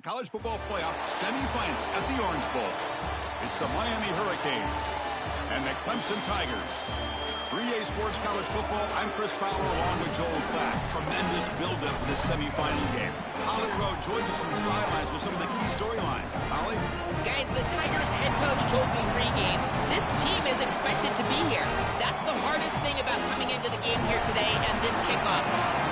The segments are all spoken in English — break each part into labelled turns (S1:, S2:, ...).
S1: College football playoff semifinal at the Orange Bowl. It's the Miami Hurricanes and the Clemson Tigers. 3A Sports College Football, I'm Chris Fowler along with Joel Clack. Tremendous build-up for this semifinal game. Holly Rowe joins us from the sidelines with some of the key storylines. Holly?
S2: Guys, the Tigers head coach told me pregame, this team is expected to be here. That's the hardest thing about coming into the game here today and this kickoff.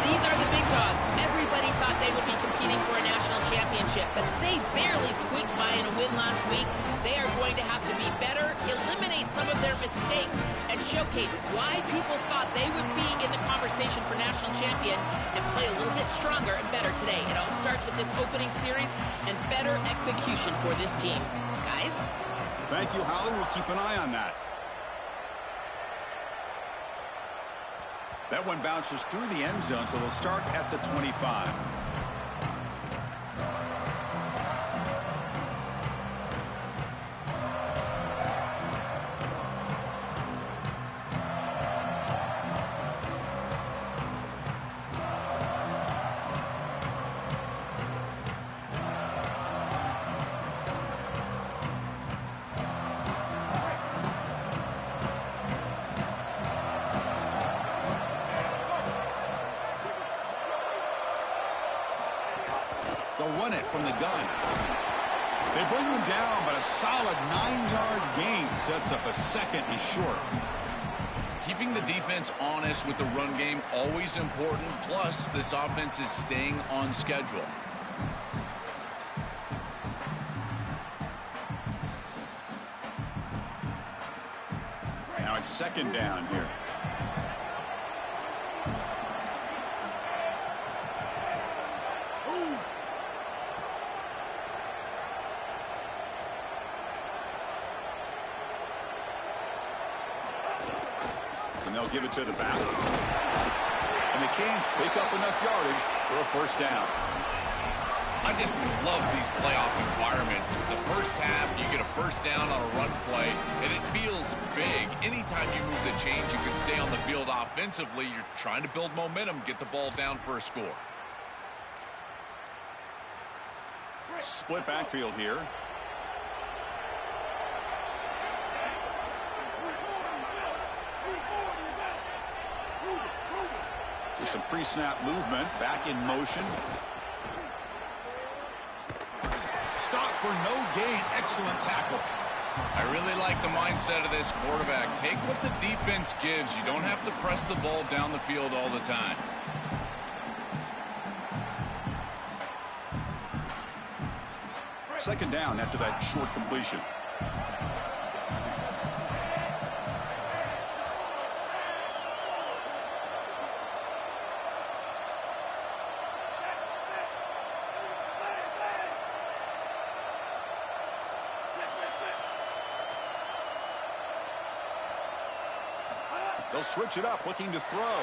S2: These are the big dogs. Everybody thought they would be competing for a national championship, but they barely squeaked by in a win last week. They are going to have to be better, eliminate some of their mistakes, and showcase why people thought they would be in the conversation for national champion and play a little bit stronger and better today. It all starts with this opening series and better execution for this team. Guys?
S1: Thank you, Holly. We'll keep an eye on that. That one bounces through the end zone, so they'll start at the 25. They'll run it from the gun. They bring them down, but a solid 9-yard gain sets up a second and short.
S3: Keeping the defense honest with the run game, always important. Plus, this offense is staying on schedule.
S1: Now it's second down here. And they'll give it to the back. And the Canes pick up enough yardage for a first down.
S3: I just love these playoff environments. It's the first half, you get a first down on a run play, and it feels big. Anytime you move the chains, you can stay on the field offensively. You're trying to build momentum, get the ball down for a score.
S1: Split backfield here. With some pre-snap movement, back in motion. Stop for no gain. Excellent tackle.
S3: I really like the mindset of this quarterback. Take what the defense gives. You don't have to press the ball down the field all the time.
S1: Second down after that short completion. They'll switch it up, looking to throw.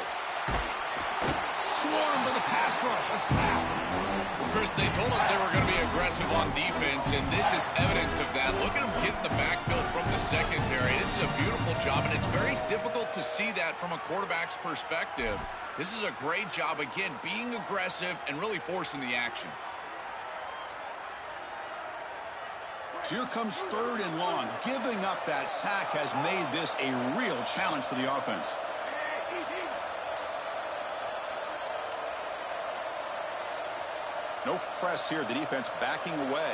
S1: Swarm to the pass rush, a sack.
S3: Chris, they told us they were going to be aggressive on defense, and this is evidence of that. Look at them get in the backfield from the secondary. This is a beautiful job, and it's very difficult to see that from a quarterback's perspective. This is a great job, again, being aggressive and really forcing the action.
S1: So here comes third and long. Giving up that sack has made this a real challenge for the offense. No press here. The defense backing away.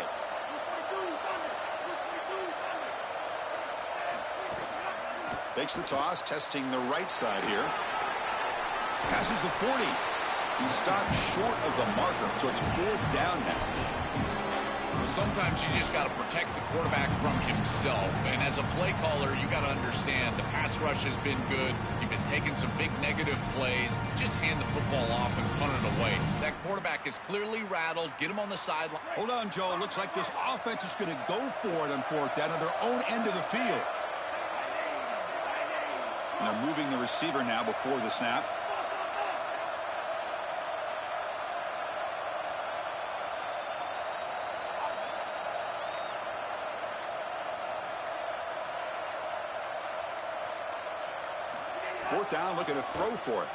S1: Takes the toss, testing the right side here. Passes the 40. He stopped short of the marker, so it's fourth down now.
S3: Sometimes you just got to protect the quarterback from himself. And as a play caller, you got to understand the pass rush has been good. You've been taking some big negative plays. Just hand the football off and punt it away. That quarterback is clearly rattled. Get him on the sideline.
S1: Hold on, Joe. Looks like this offense is going to go for it on fourth down on their own end of the field. And they're moving the receiver now before the snap. Fourth down, looking to throw for it.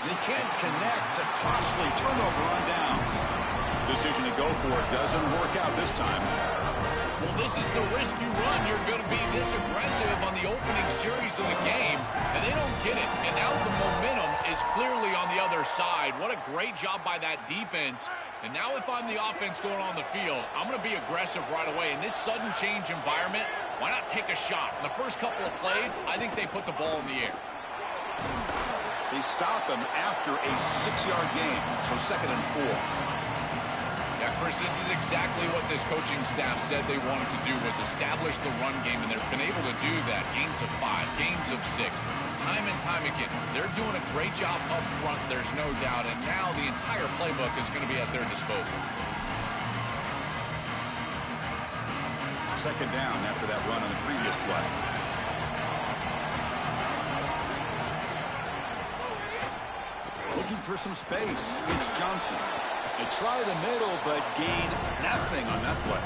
S1: They can't connect. A costly turnover on downs. decision to go for it doesn't work out this time.
S3: Well, this is the risk you run. You're going to be this aggressive on the opening series of the game, and they don't get it. And now the momentum is clearly on the other side. What a great job by that defense. And now if I'm the offense going on the field, I'm going to be aggressive right away. In this sudden change environment, why not take a shot? In the first couple of plays, I think they put the ball in the air.
S1: They stop him after a 6-yard gain, so 2nd and 4.
S3: Yeah, Chris, this is exactly what this coaching staff said they wanted to do, was establish the run game, and they've been able to do that. Gains of 5, gains of 6, time and time again. They're doing a great job up front, there's no doubt, and now the entire playbook is going to be at their disposal.
S1: 2nd down after that run on the previous play. Looking for some space. It's Johnson. They try the middle, but gain nothing on that play.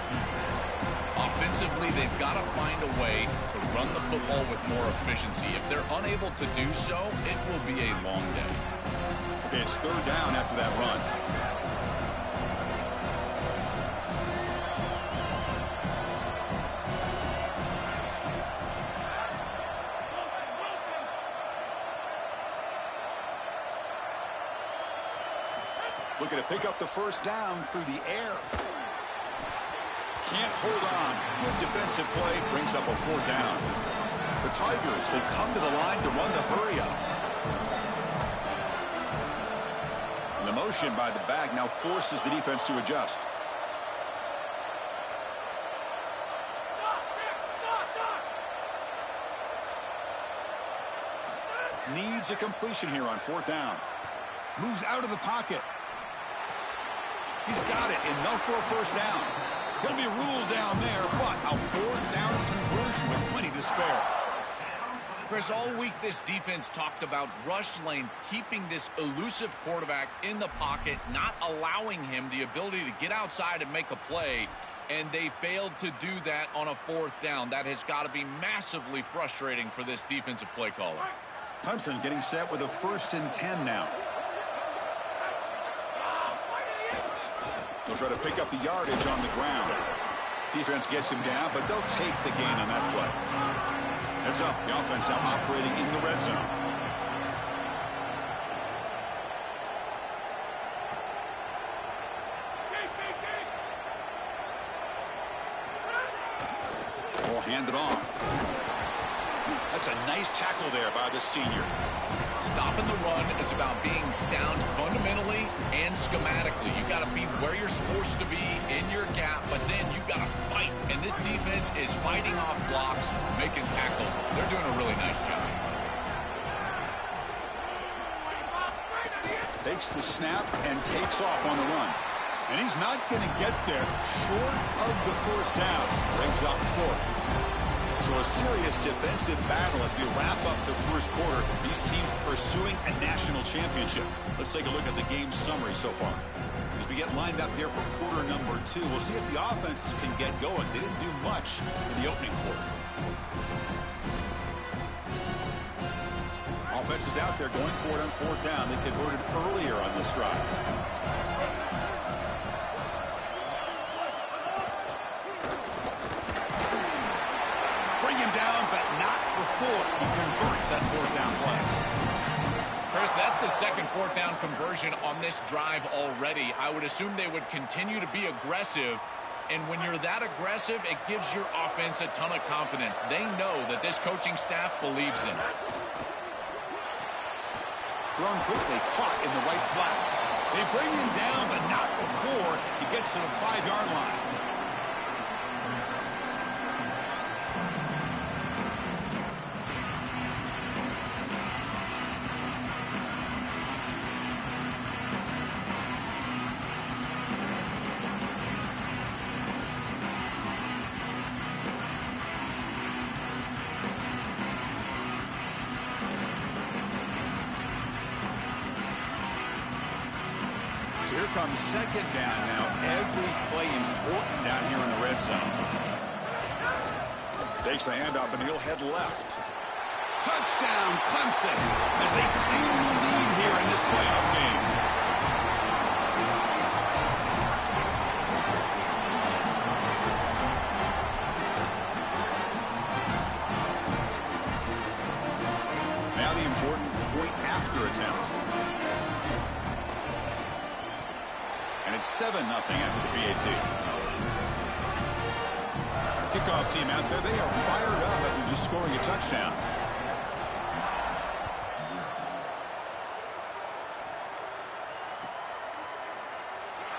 S3: Offensively, they've got to find a way to run the football with more efficiency. If they're unable to do so, it will be a long day.
S1: Okay, it's 3rd down after that run. Looking to pick up the 1st down through the air. Can't hold on. Good defensive play brings up a 4th down. The Tigers will come to the line to run the hurry up. And the motion by the back now forces the defense to adjust. Needs a completion here on 4th down. Moves out of the pocket. He's got it. Enough for a 1st down. He'll be ruled down there, but a 4th down conversion with plenty to spare.
S3: Chris, all week this defense talked about rush lanes, keeping this elusive quarterback in the pocket, not allowing him the ability to get outside and make a play, and they failed to do that on a 4th down. That has got to be massively frustrating for this defensive play caller.
S1: Clemson getting set with a 1st and 10 now. They'll try to pick up the yardage on the ground. Defense gets him down, but they'll take the gain on that play. Heads up, the offense now operating in the red zone. Ball handed off. That's a nice tackle there by the senior.
S3: Stopping the run is about being sound fundamentally and schematically. You got to be where you're supposed to be in your gap, but then you got to fight. And this defense is fighting off blocks, making tackles. They're doing a really nice job.
S1: Takes the snap and takes off on the run. And he's not going to get there short of the 1st down. Brings up 4th. So a serious defensive battle as we wrap up the 1st quarter. These teams pursuing a national championship. Let's take a look at the game summary so far. As we get lined up here for quarter number 2, we'll see if the offenses can get going. They didn't do much in the opening quarter. Offense is out there going for it on 4th down. They converted earlier on this drive. He converts that 4th down play.
S3: Chris, that's the second 4th down conversion on this drive already. I would assume they would continue to be aggressive. And when you're that aggressive, it gives your offense a ton of confidence. They know that this coaching staff believes in it.
S1: Thrown quickly, caught in the right flat. They bring him down, but not before he gets to the 5-yard line. So here comes 2nd down now. Every play important down here in the red zone. Takes the handoff and he'll head left. Touchdown Clemson as they claim the lead here in this playoff game. And it's 7-0 after the PAT. Kickoff team out there, they are fired up after just scoring a touchdown.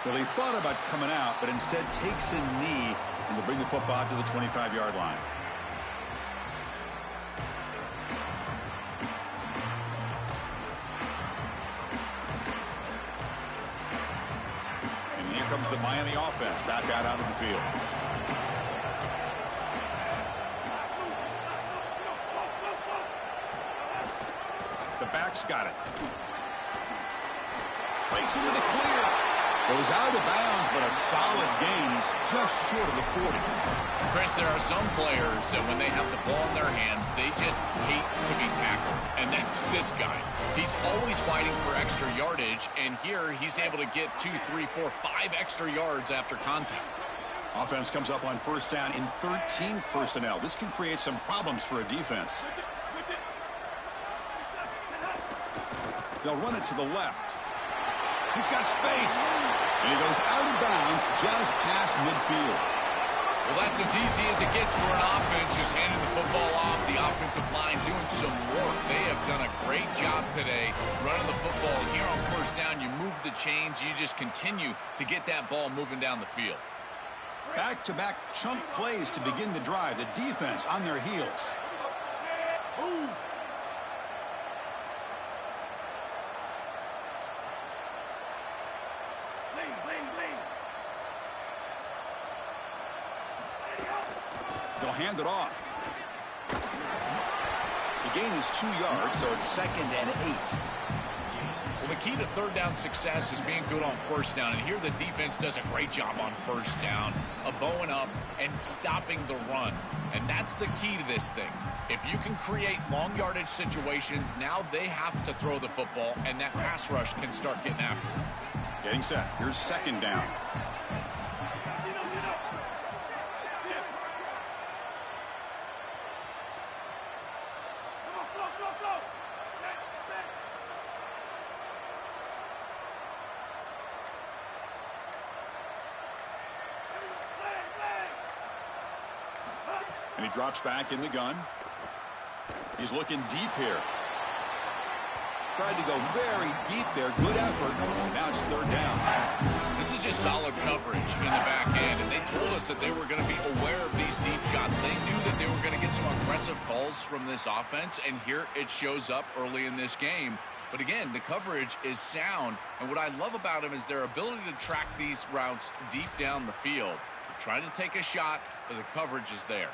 S1: Well, he thought about coming out, but instead takes a knee and will bring the football to the 25-yard line. And here comes the Miami offense back out onto the field. The back's got it. Breaks into the clear. Goes out of bounds, but a solid gain. He's just short of the 40.
S3: Chris, there are some players that when they have the ball in their hands, they just hate to be tackled. And that's this guy. He's always fighting for extra yardage, and here he's able to get 2, 3, 4, 5 extra yards after contact.
S1: Offense comes up on first down in 13 personnel. This can create some problems for a defense. They'll run it to the left. He's got space. And he goes out of bounds just past midfield.
S3: Well, that's as easy as it gets for an offense, just handing the football off. The offensive line doing some work. They have done a great job today running the football. Here on first down, you move the chains. You just continue to get that ball moving down the field.
S1: Back-to-back chunk plays to begin the drive. The defense on their heels. They'll hand it off. The gain is 2 yards, so it's 2nd and 8.
S3: Well, the key to third down success is being good on first down. And here the defense does a great job on first down of bowing up and stopping the run. And that's the key to this thing. If you can create long yardage situations, now they have to throw the football, and that pass rush can start getting after it.
S1: Getting set. Here's 2nd down. And he drops back in the gun. He's looking deep here. Tried to go very deep there. Good effort. Now it's 3rd down.
S3: This is just solid coverage in the back end, and they told us that they were going to be aware of these deep shots. They knew that they were going to get some aggressive calls from this offense, and here it shows up early in this game. But again, the coverage is sound, and what I love about them is their ability to track these routes deep down the field. They're trying to take a shot, but the coverage is there.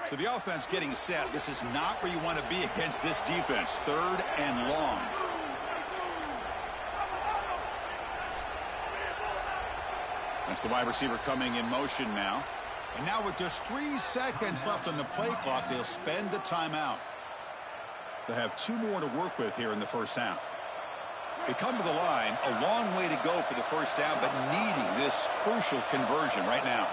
S1: So the offense getting set. This is not where you want to be against this defense. 3rd and long. That's the wide receiver coming in motion now. And now with just 3 seconds left on the play clock, they'll spend the timeout. They'll have 2 more to work with here in the first half. They come to the line, a long way to go for the first down, but needing this crucial conversion right now.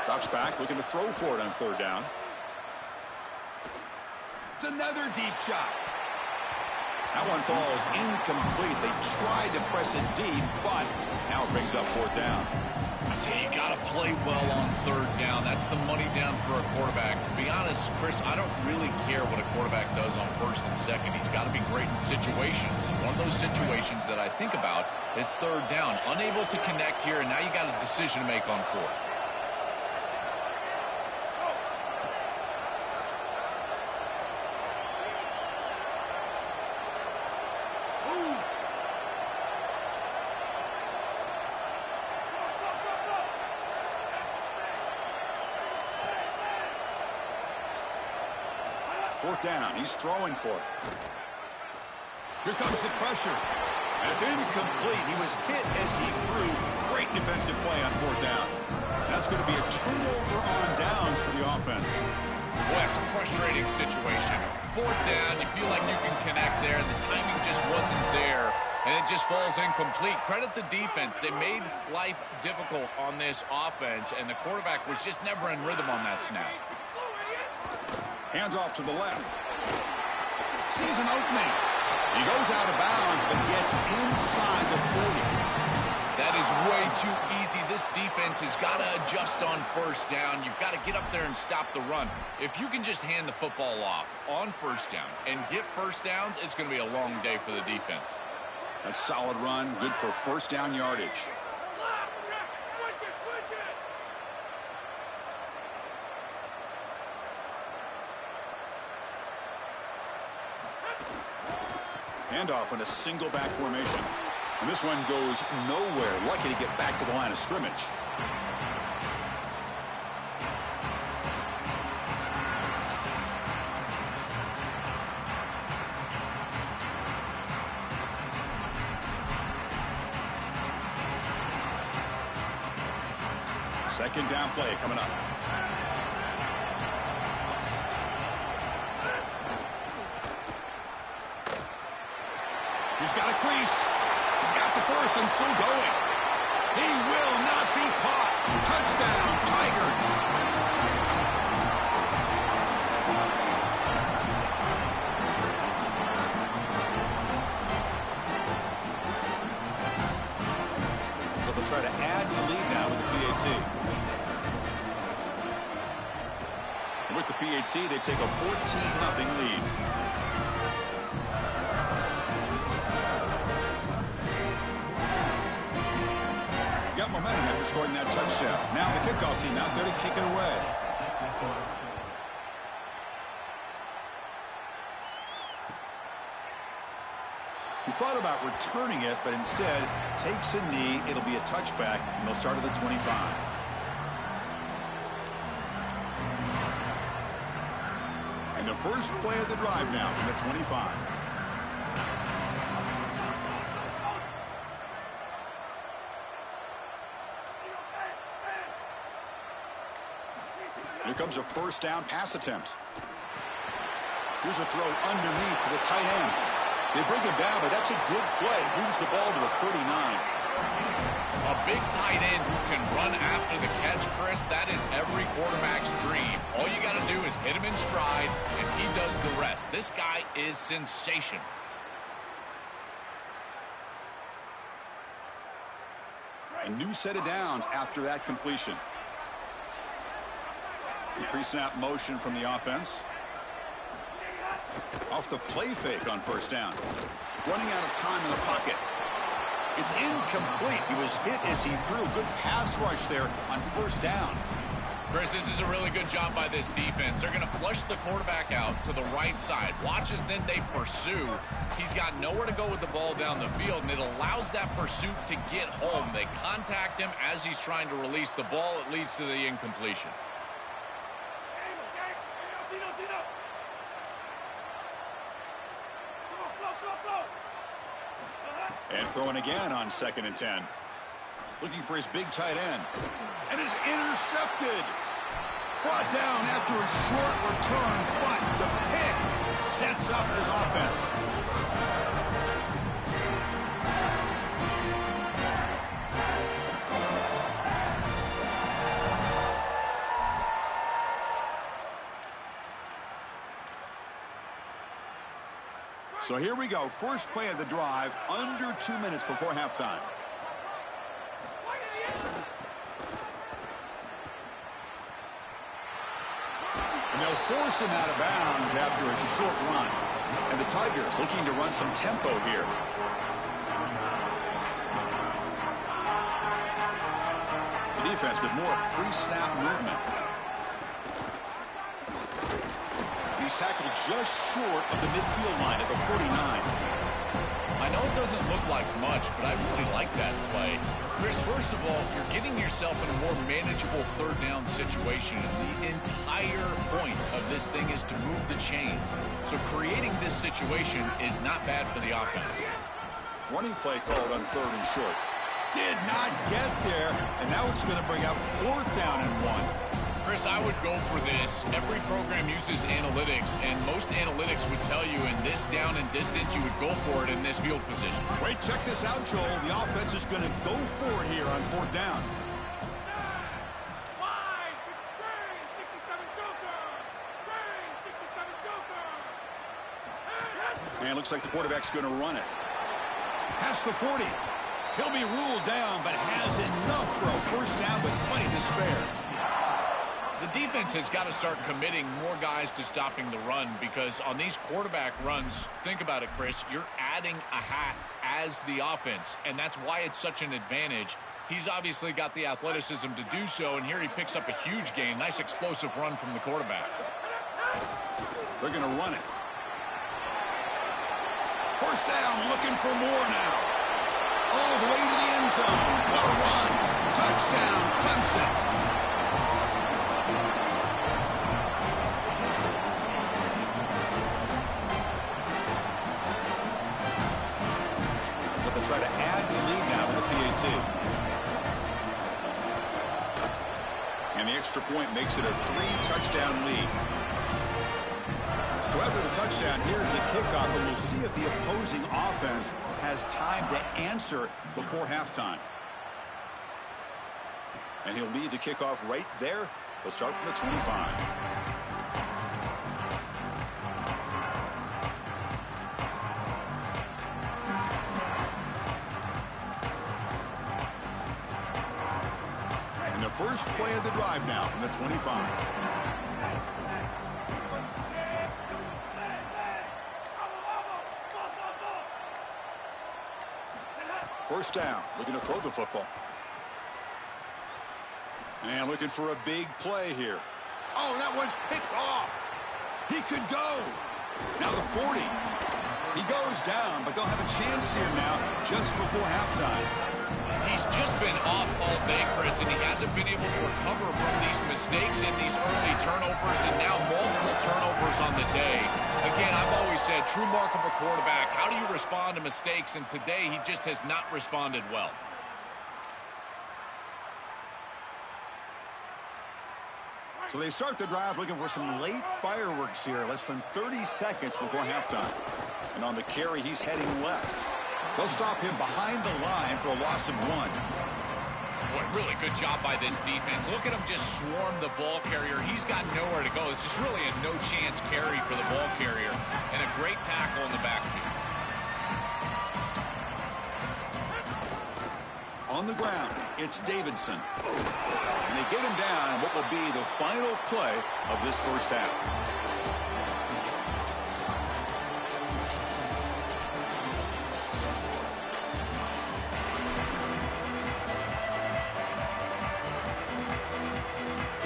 S1: Drops back, looking to throw for it on 3rd down. It's another deep shot. That one falls incomplete. They tried to press it deep, but now it brings up 4th down.
S3: I tell you, you got to play well on 3rd down. That's the money down for a quarterback. To be honest, Chris, I don't really care what a quarterback does on 1st and 2nd. He's got to be great in situations. And one of those situations that I think about is 3rd down. Unable to connect here, and now you got a decision to make on 4th.
S1: Down. He's throwing for it. Here comes the pressure. And it's incomplete. He was hit as he threw. Great defensive play on 4th down. That's going to be a turnover on downs for the offense.
S3: Boy, that's a frustrating situation. Fourth down, you feel like you can connect there, and the timing just wasn't there, and it just falls incomplete. Credit the defense. They made life difficult on this offense, and the quarterback was just never in rhythm on that snap.
S1: Hands off to the left. Sees an opening. He goes out of bounds, but gets inside the 40.
S3: That is way too easy. This defense has got to adjust on first down. You've got to get up there and stop the run. If you can just hand the football off on first down and get first downs, it's going to be a long day for the defense.
S1: That's solid run, good for first down yardage. Handoff in a single back formation. And this one goes nowhere. Lucky to get back to the line of scrimmage. Second down play coming up. He's got a crease. He's got the first and still going. He will not be caught. Touchdown, Tigers. So they'll try to add the lead now with the PAT. And with the PAT, they take a 14-0 lead. Momentum after scoring that touchdown. Now the kickoff team out there to kick it away. He thought about returning it, but instead takes a knee. It'll be a touchback, and they'll start at the 25. And the first play of the drive now from the 25. Here comes a first down pass attempt. Here's a throw underneath to the tight end. They bring him down, but that's a good play. Moves the ball to the 39.
S3: A big tight end who can run after the catch, Chris, that is every quarterback's dream. All you got to do is hit him in stride, and he does the rest. This guy is sensational.
S1: A new set of downs after that completion. The pre-snap motion from the offense. Off the play fake on first down. Running out of time in the pocket. It's incomplete. He was hit as he threw. Good pass rush there on first down.
S3: Chris, this is a really good job by this defense. They're going to flush the quarterback out to the right side. Watch as then they pursue. He's got nowhere to go with the ball down the field, and it allows that pursuit to get home. They contact him as he's trying to release the ball. It leads to the incompletion.
S1: And throwing again on 2nd and 10. Looking for his big tight end. And is intercepted. Brought down after a short return, but the pick sets up his offense. So here we go. First play of the drive, under 2 minutes before halftime. And they'll force him out of bounds after a short run. And the Tigers looking to run some tempo here. The defense with more pre-snap movement. He's tackled just short of the midfield line at the 49.
S3: I know it doesn't look like much, but I really like that play. Chris, first of all, you're getting yourself in a more manageable third down situation. And the entire point of this thing is to move the chains. So creating this situation is not bad for the offense.
S1: Running play called on 3rd and short. Did not get there, and now it's going to bring up 4th down and 1.
S3: Chris, I would go for this. Every program uses analytics, and most analytics would tell you in this down and distance, you would go for it in this field position.
S1: Wait, check this out, Joel. The offense is going to go for it here on 4th down. And looks like the quarterback's going to run it. Past the 40. He'll be ruled down, but has enough for a 1st down with plenty to spare.
S3: The defense has got to start committing more guys to stopping the run, because on these quarterback runs, think about it, Chris, you're adding a hat as the offense, and that's why it's such an advantage. He's obviously got the athleticism to do so, and here he picks up a huge gain. Nice explosive run from the quarterback.
S1: They're going to run it. 1st down, looking for more now. All the way to the end zone. What a run. Touchdown, Clemson. But they'll try to add the lead now to the PAT. And the extra point makes it a 3-touchdown lead. So after the touchdown, here's the kickoff, and we'll see if the opposing offense has time to answer before halftime. And he'll lead the kickoff right there. They'll start from the 25. And the first play of the drive now from the 25. 1st down, looking to throw the football. And looking for a big play here. Oh, that one's picked off. He could go. Now the 40. He goes down, but they'll have a chance here now just before halftime.
S3: He's just been off all day, Chris, and he hasn't been able to recover from these mistakes and these early turnovers, and now multiple turnovers on the day. Again, I've always said, true mark of a quarterback, how do you respond to mistakes? And today, he just has not responded well.
S1: So they start the drive looking for some late fireworks here, less than 30 seconds before halftime. And on the carry, he's heading left. They'll stop him behind the line for a loss of 1.
S3: Boy, really good job by this defense. Look at him just swarm the ball carrier. He's got nowhere to go. It's just really a no-chance carry for the ball carrier. And a great tackle in the backfield.
S1: On the ground, it's Davidson. And they get him down in what will be the final play of this 1st half.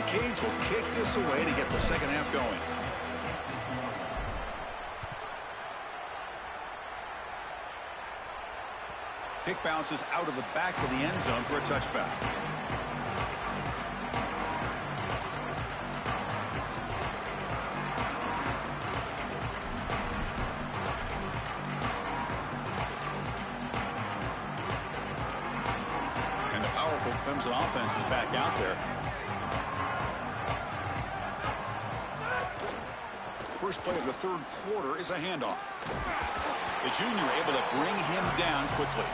S1: Canes will kick this away to get the 2nd half going. Kick bounces out of the back of the end zone for a touchback. And the powerful Clemson offense is back out there. First play of the 3rd quarter is a handoff. The junior able to bring him down quickly.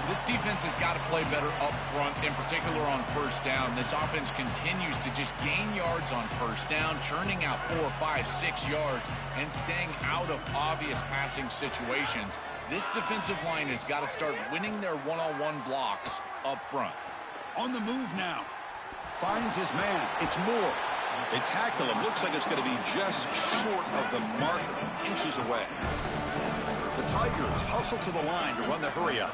S3: This defense has got to play better up front, in particular on 1st down. This offense continues to just gain yards on 1st down, churning out 4, 5, 6 yards, and staying out of obvious passing situations. This defensive line has got to start winning their one-on-one blocks up front.
S1: On the move now. Finds his man. It's Moore. They tackle him. Looks like it's going to be just short of the marker, inches away. The Tigers hustle to the line to run the hurry up.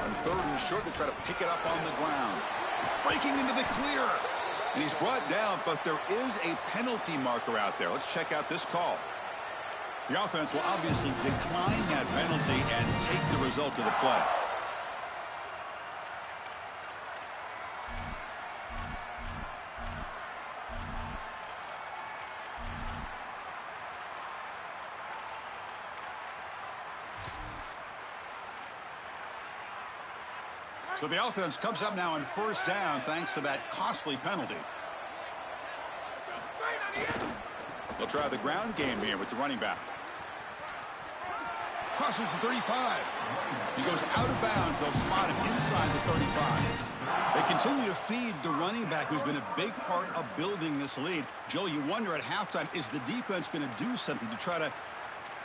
S1: On 3rd and short, they try to pick it up on the ground. Breaking into the clear. And he's brought down, but there is a penalty marker out there. Let's check out this call. The offense will obviously decline that penalty and take the result of the play. So the offense comes up now on first down thanks to that costly penalty. They'll try the ground game here with the running back. Crosses the 35. He goes out of bounds. They'll spot him inside the 35. They continue to feed the running back, who's been a big part of building this lead. Joe, you wonder at halftime, is the defense going to do something to try to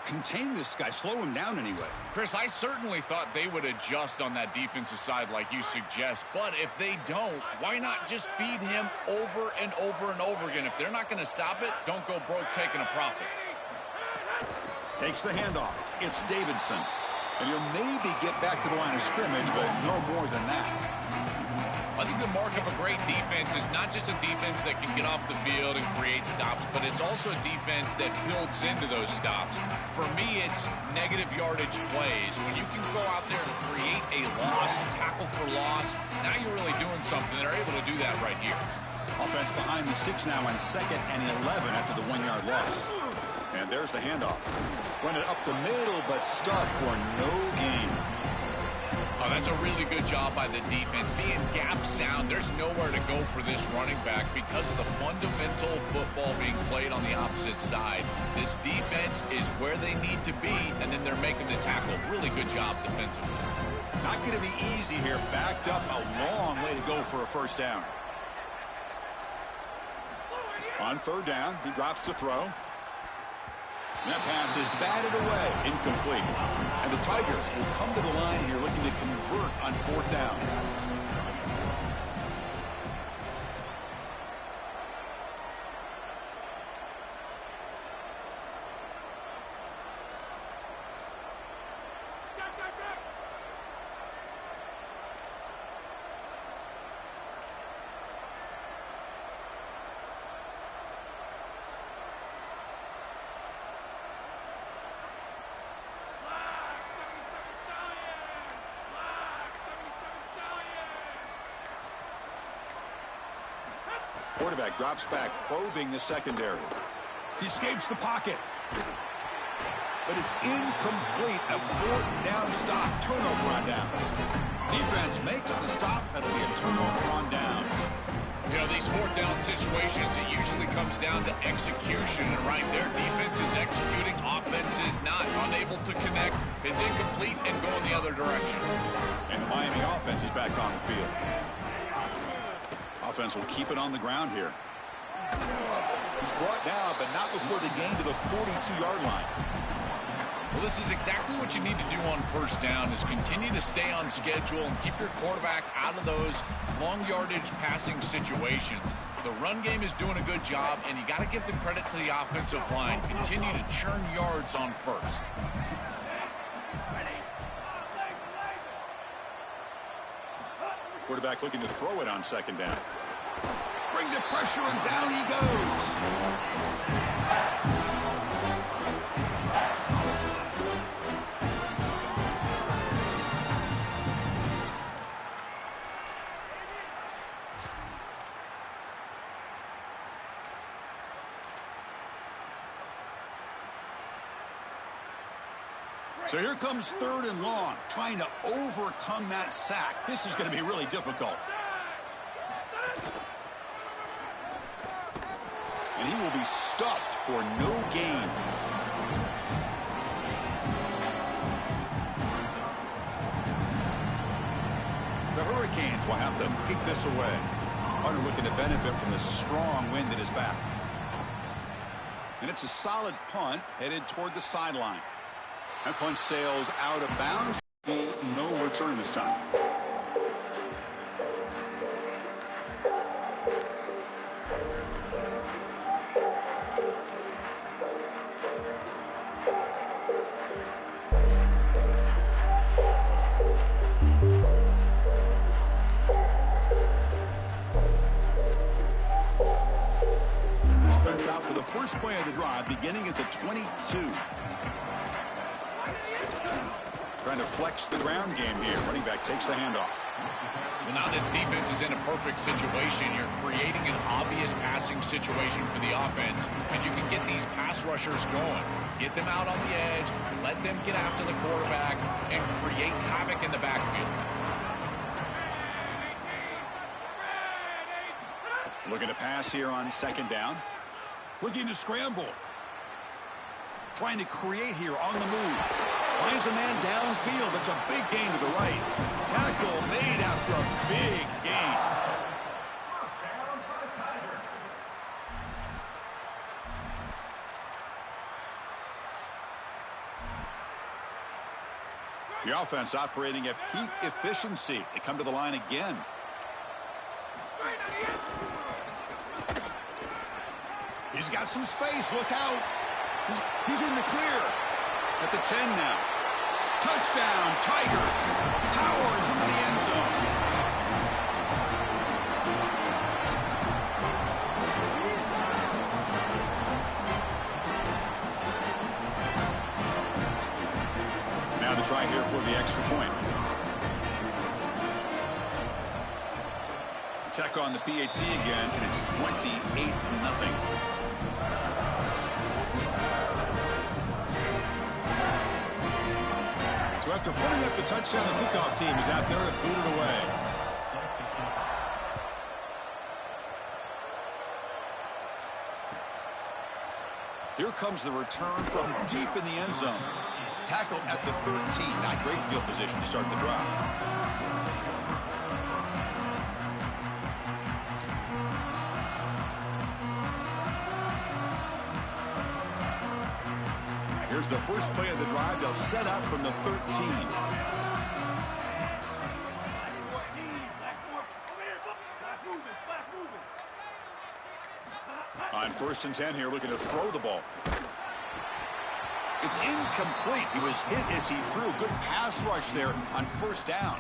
S1: contain this guy, slow him down anyway?
S3: Chris, I certainly thought they would adjust on that defensive side like you suggest, but if they don't, why not just feed him over and over and over again? If they're not going to stop it, don't go broke taking a profit.
S1: Takes the handoff. It's Davidson. And he'll maybe get back to the line of scrimmage, but no more than that.
S3: I think the mark of a great defense is not just a defense that can get off the field and create stops, but it's also a defense that builds into those stops. For me, it's negative yardage plays. When you can go out there and create a loss, tackle for loss, now you're really doing something. They're able to do that right here.
S1: Offense behind the 6 now on 2nd and 11 after the 1-yard loss. And there's the handoff. Run it up the middle, but stuffed for no gain.
S3: Oh, that's a really good job by the defense. Being gap sound, there's nowhere to go for this running back because of the fundamental football being played on the opposite side. This defense is where they need to be, and then they're making the tackle. Really good job defensively.
S1: Not going to be easy here. Backed up, a long way to go for a first down. On 3rd down, he drops to throw. That pass is batted away, incomplete. And the Tigers will come to the line here looking to convert on 4th down. Quarterback drops back, probing the secondary. He escapes the pocket. But it's incomplete. A 4th down stop. Turnover on downs. Defense makes the stop. That'll be a turnover on downs.
S3: You know, these 4th down situations, it usually comes down to execution. And right there, defense is executing. Offense is not. Unable to connect. It's incomplete and going the other direction.
S1: And the Miami offense is back on the field. Offense will keep it on the ground here. He's brought down, but not before the gain to the 42-yard line.
S3: Well, this is exactly what you need to do on first down, is continue to stay on schedule and keep your quarterback out of those long yardage passing situations. The run game is doing a good job, and you got to give the credit to the offensive line. Continue to churn yards on first.
S1: Quarterback looking to throw it on 2nd down. Bring the pressure, and down he goes. So here comes 3rd and long, trying to overcome that sack. This is going to be really difficult. And he will be stuffed for no gain. The Hurricanes will have to kick this away. Hunter looking to benefit from the strong wind at his back. And it's a solid punt headed toward the sideline. That punt sails out of bounds. No return this time. Offense out for the first play of the drive, beginning at the 22. Trying to flex the ground game here. Running back takes the handoff.
S3: Well, now this defense is in a perfect situation. You're creating an obvious passing situation for the offense, and you can get these pass rushers going. Get them out on the edge, let them get after the quarterback, and create havoc in the backfield.
S1: Looking to pass here on second down. Looking to scramble. Trying to create here on the move. Finds a man downfield. It's a big gain to the right. Tackle made after a big gain. The offense operating at peak efficiency. They come to the line again. He's got some space. Look out. He's in the clear. At the 10 now. Touchdown, Tigers. Powers into the end zone. Now the try here for the extra point. Tech on the PAT again, and it's 28-0. So after putting up the touchdown, the kickoff team is out there to boot it away. Here comes the return from deep in the end zone. Tackled at the 13. Not great field position to start the drive. Here's the first play of the drive. They'll set up from the 13. On 1st and 10 here, looking to throw the ball. It's incomplete. He was hit as he threw. Good pass rush there on 1st down.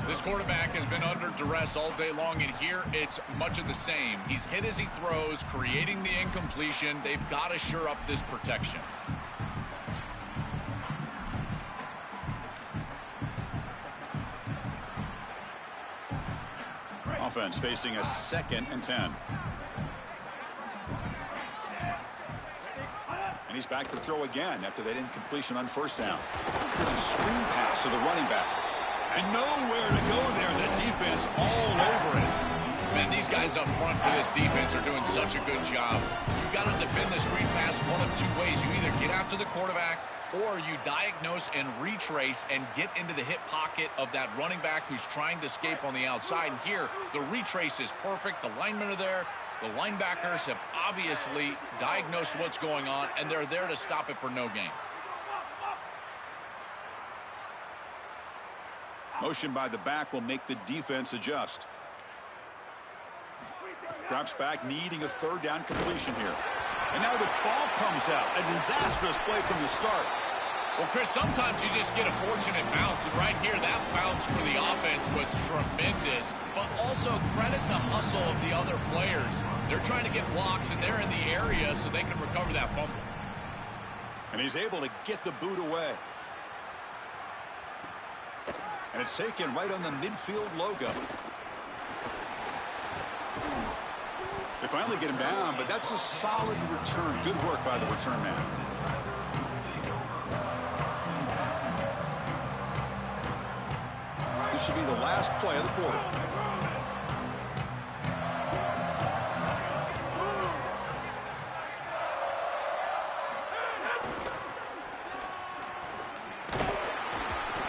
S3: This quarterback has been under duress all day long, and here it's much of the same. He's hit as he throws, creating the incompletion. They've got to shore up this protection.
S1: Offense facing a 2nd and 10. And he's back to throw again after that incompletion on 1st down. There's a screen pass to the running back. And nowhere to go there. The defense all over it.
S3: Man, these guys up front for this defense are doing such a good job. You've got to defend the screen pass one of two ways. You either get after the quarterback or you diagnose and retrace and get into the hip pocket of that running back who's trying to escape on the outside. And here, the retrace is perfect. The linemen are there. The linebackers have obviously diagnosed what's going on, and they're there to stop it for no gain.
S1: Motion by the back will make the defense adjust. Drops back, needing a 3rd down completion here. And now the ball comes out. A disastrous play from the start.
S3: Well, Chris, sometimes you just get a fortunate bounce, and right here, that bounce for the offense was tremendous, but also credit the hustle of the other players. They're trying to get blocks, and they're in the area so they can recover that fumble.
S1: And he's able to get the boot away. And it's taken right on the midfield logo. They finally get him down, but that's a solid return. Good work by the return man. This should be the last play of the quarter.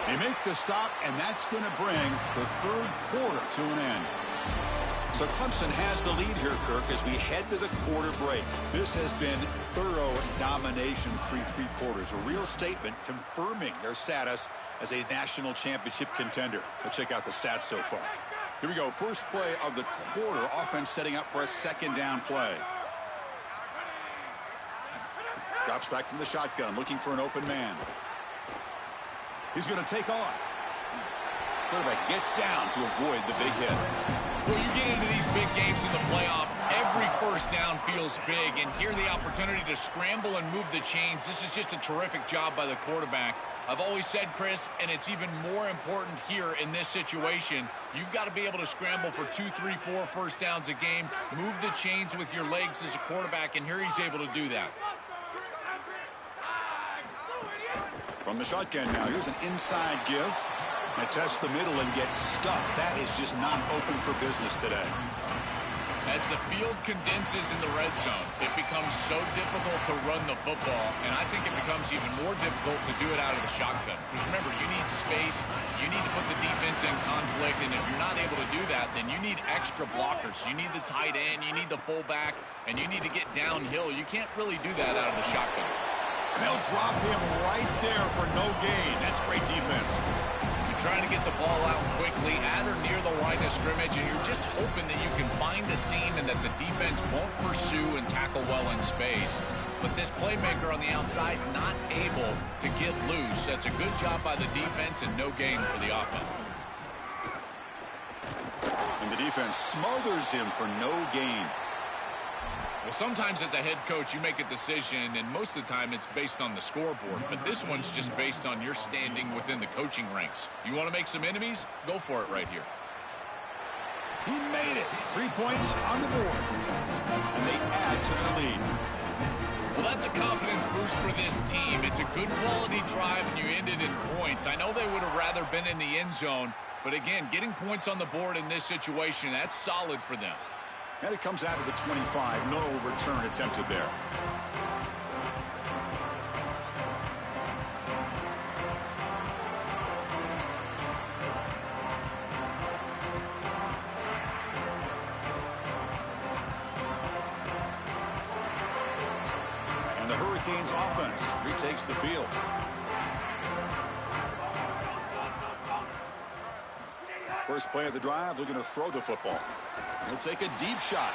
S1: They make the stop, and that's going to bring the 3rd quarter to an end. So Clemson has the lead here, Kirk, as we head to the quarter break. This has been thorough domination through 3 quarters. A real statement confirming their status as a national championship contender. Let's check out the stats so far. Here we go. First play of the quarter. Offense setting up for a 2nd down play. Drops back from the shotgun, looking for an open man. He's going to take off. Quarterback gets down to avoid the big hit.
S3: Well, you get into these big games in the playoff, every 1st down feels big, and here the opportunity to scramble and move the chains. This is just a terrific job by the quarterback. I've always said, Chris, and it's even more important here in this situation, you've got to be able to scramble for 2, 3, 4 1st downs a game, move the chains with your legs as a quarterback, and here he's able to do that.
S1: From the shotgun now, here's an inside give. And tests the middle and gets stuck. That is just not open for business today.
S3: As the field condenses in the red zone, it becomes so difficult to run the football, and I think it becomes even more difficult to do it out of the shotgun. Because remember, you need space, you need to put the defense in conflict, and if you're not able to do that, then you need extra blockers. You need the tight end, you need the fullback, and you need to get downhill. You can't really do that out of the shotgun.
S1: And they'll drop him right there for no gain. That's great defense.
S3: Trying to get the ball out quickly at or near the line of scrimmage, and you're just hoping that you can find a seam and that the defense won't pursue and tackle well in space. But this playmaker on the outside not able to get loose. That's a good job by the defense and no gain for the offense.
S1: And the defense smothers him for no gain.
S3: Well, sometimes as a head coach, you make a decision, and most of the time it's based on the scoreboard. But this one's just based on your standing within the coaching ranks. You want to make some enemies? Go for it right here.
S1: He made it. 3 points on the board. And they add to the lead.
S3: Well, that's a confidence boost for this team. It's a good quality drive, and you ended in points. I know they would have rather been in the end zone, but again, getting points on the board in this situation, that's solid for them.
S1: And it comes out of the 25. No return attempted there. And the Hurricanes offense retakes the field. First play of the drive, looking to throw the football. He'll take a deep shot.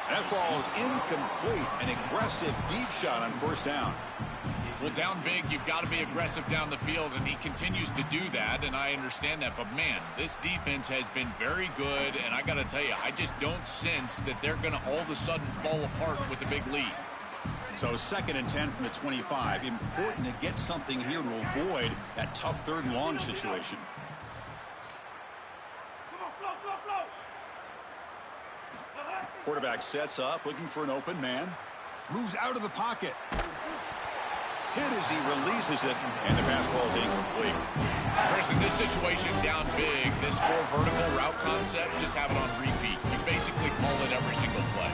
S1: That ball is incomplete. An aggressive deep shot on first down.
S3: Well, down big, you've got to be aggressive down the field, and he continues to do that, and I understand that. But, man, this defense has been very good, and I got to tell you, I just don't sense that they're going to all of a sudden fall apart with a big lead.
S1: So 2nd and 10 from the 25. Important to get something here to avoid that tough 3rd and long situation. Quarterback sets up, looking for an open man. Moves out of the pocket. Hit as he releases it, and the pass ball is incomplete.
S3: Chris, in this situation, down big, this 4 vertical route concept, just have it on repeat. You basically call it every single play.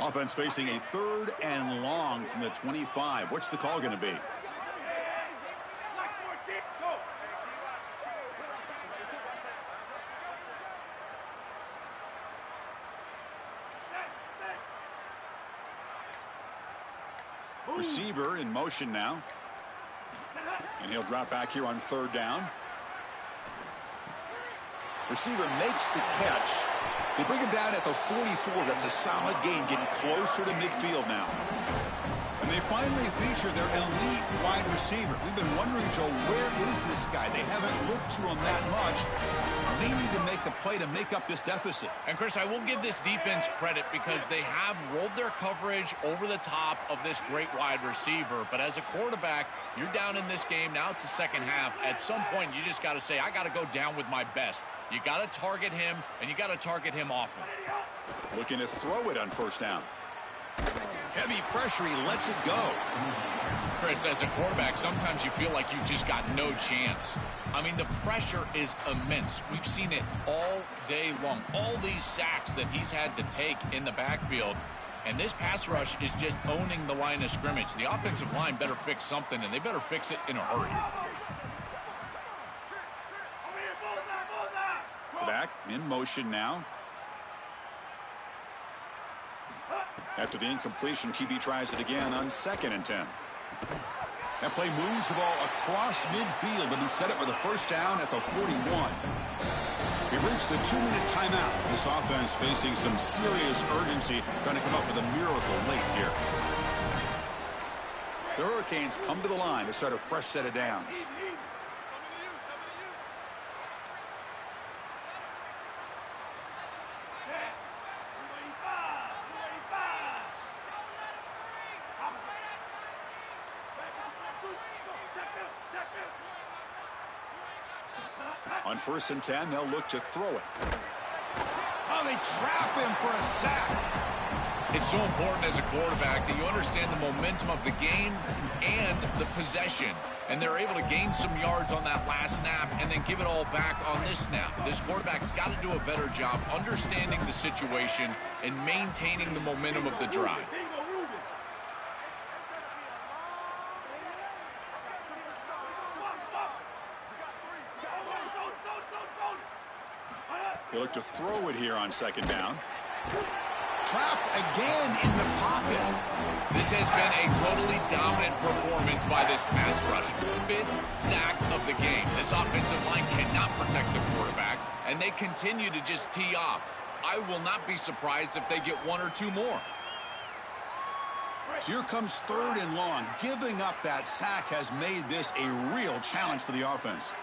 S1: Offense facing a 3rd and long from the 25. What's the call going to be? Receiver in motion now. And he'll drop back here on 3rd down. Receiver makes the catch. They bring him down at the 44. That's a solid gain, getting closer to midfield now. And they finally feature their elite wide receiver. We've been wondering, Joe, where is this guy? They haven't looked to him that much. They need to make the play to make up this deficit.
S3: And, Chris, I will give this defense credit because they have rolled their coverage over the top of this great wide receiver. But as a quarterback, you're down in this game. Now it's the second half. At some point, you just got to say, I got to go down with my best. You got to target him, and you got to target him often.
S1: Looking to throw it on first down. Heavy pressure. He lets it go.
S3: Chris, as a quarterback, sometimes you feel like you've just got no chance. I mean, the pressure is immense. We've seen it all day long. All these sacks that he's had to take in the backfield. And this pass rush is just owning the line of scrimmage. The offensive line better fix something, and they better fix it in a hurry.
S1: Back in motion now. After the incompletion, QB tries it again on 2nd and 10. That play moves the ball across midfield, and he set it with a first down at the 41. We've reached the 2-minute timeout. This offense facing some serious urgency, trying to come up with a miracle late here. The Hurricanes come to the line to start a fresh set of downs. On 1st and 10, they'll look to throw it. Oh, they trap him for a sack.
S3: It's so important as a quarterback that you understand the momentum of the game and the possession. And they're able to gain some yards on that last snap and then give it all back on this snap. This quarterback's got to do a better job understanding the situation and maintaining the momentum of the drive.
S1: They look to throw it here on second down. Trapped again in the pocket.
S3: This has been a totally dominant performance by this pass rush. 5th sack of the game. This offensive line cannot protect the quarterback, and they continue to just tee off. I will not be surprised if they get 1 or 2 more.
S1: So here comes 3rd and long. Giving up that sack has made this a real challenge for the offense.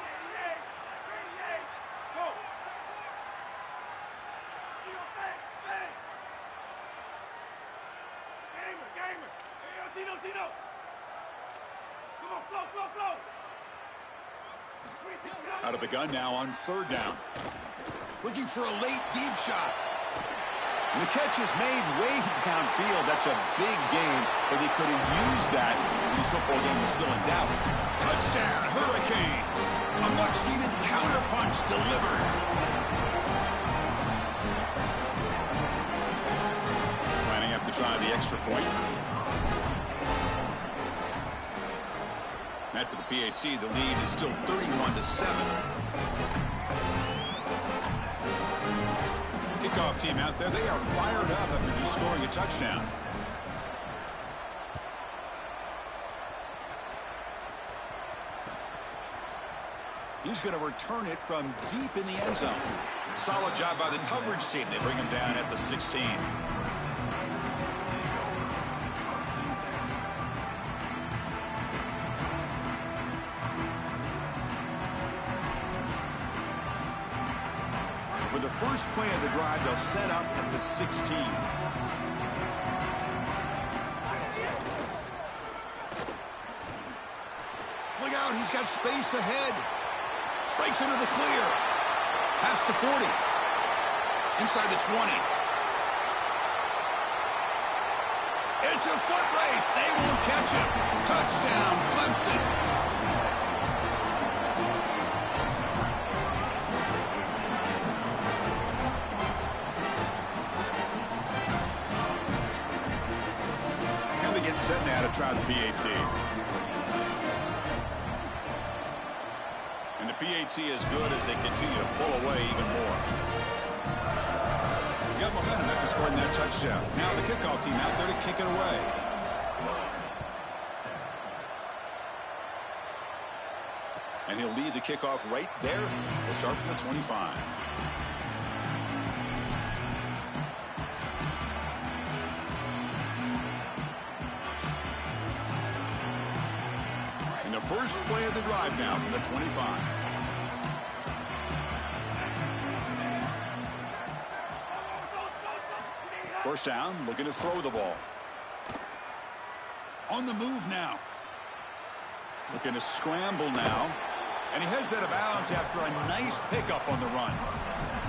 S1: Out of the gun now on 3rd down. Looking for a late deep shot. And the catch is made way downfield. That's a big game, but they could have used that when this football game was still in doubt. Touchdown, Hurricanes. A much-needed counterpunch delivered. Lining up to try the extra point. After the PAT, the lead is still 31-7. Kickoff team out there, they are fired up after just scoring a touchdown. He's going to return it from deep in the end zone. Solid job by the coverage team. They bring him down at the 16. For the first play of the drive, they'll set up at the 16. Look out, he's got space ahead. Breaks into the clear. Past the 40. Inside the 20. It's a foot race. They won't catch him. Touchdown, Clemson. Set now to try the PAT. And the PAT is good as they continue to pull away even more. Got momentum after scoring that touchdown. Now the kickoff team out there to kick it away. And he'll lead the kickoff right there. We'll start from the 25. First play of the drive now from the 25. First down, looking to throw the ball. On the move now. Looking to scramble now. And he heads out of bounds after a nice pickup on the run.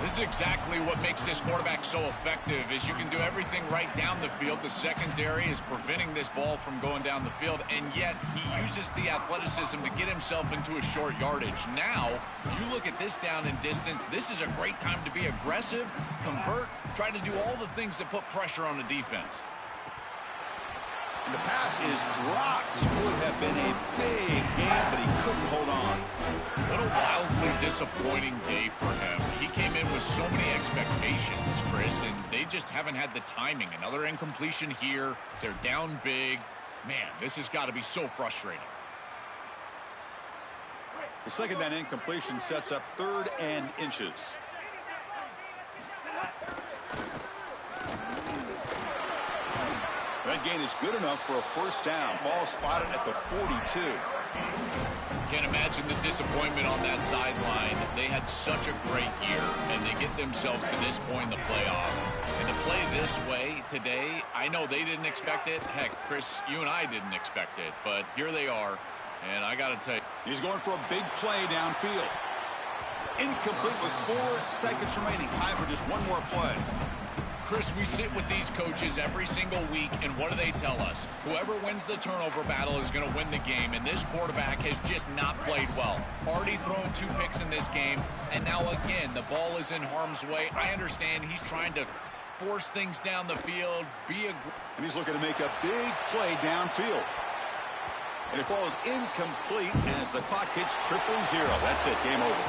S3: This is exactly what makes this quarterback so effective, is you can do everything right down the field. The secondary is preventing this ball from going down the field, and yet he uses the athleticism to get himself into a short yardage. Now, you look at this down and distance, this is a great time to be aggressive, convert, try to do all the things that put pressure on the defense.
S1: And the pass is dropped. Would have been a big game, but he couldn't hold on.
S3: What a wildly disappointing day for him. He came in with so many expectations, Chris, and they just haven't had the timing. Another incompletion here. They're down big. Man, this has got to be so frustrating.
S1: The second down incompletion sets up 3rd and inches. That gain is good enough for a first down. Ball spotted at the 42.
S3: Can't imagine the disappointment on that sideline. They had such a great year, and they get themselves to this point in the playoff. And to play this way today, I know they didn't expect it. Heck, Chris, you and I didn't expect it. But here they are, and I got to tell you.
S1: He's going for a big play downfield. Incomplete with 4 seconds remaining. Time for just one more play.
S3: Chris, we sit with these coaches every single week, and what do they tell us? Whoever wins the turnover battle is going to win the game, and this quarterback has just not played well. Already thrown 2 picks in this game, and now again, the ball is in harm's way. I understand he's trying to force things down the field,
S1: and he's looking to make a big play downfield. And it falls incomplete as the clock hits 000. That's it, game over.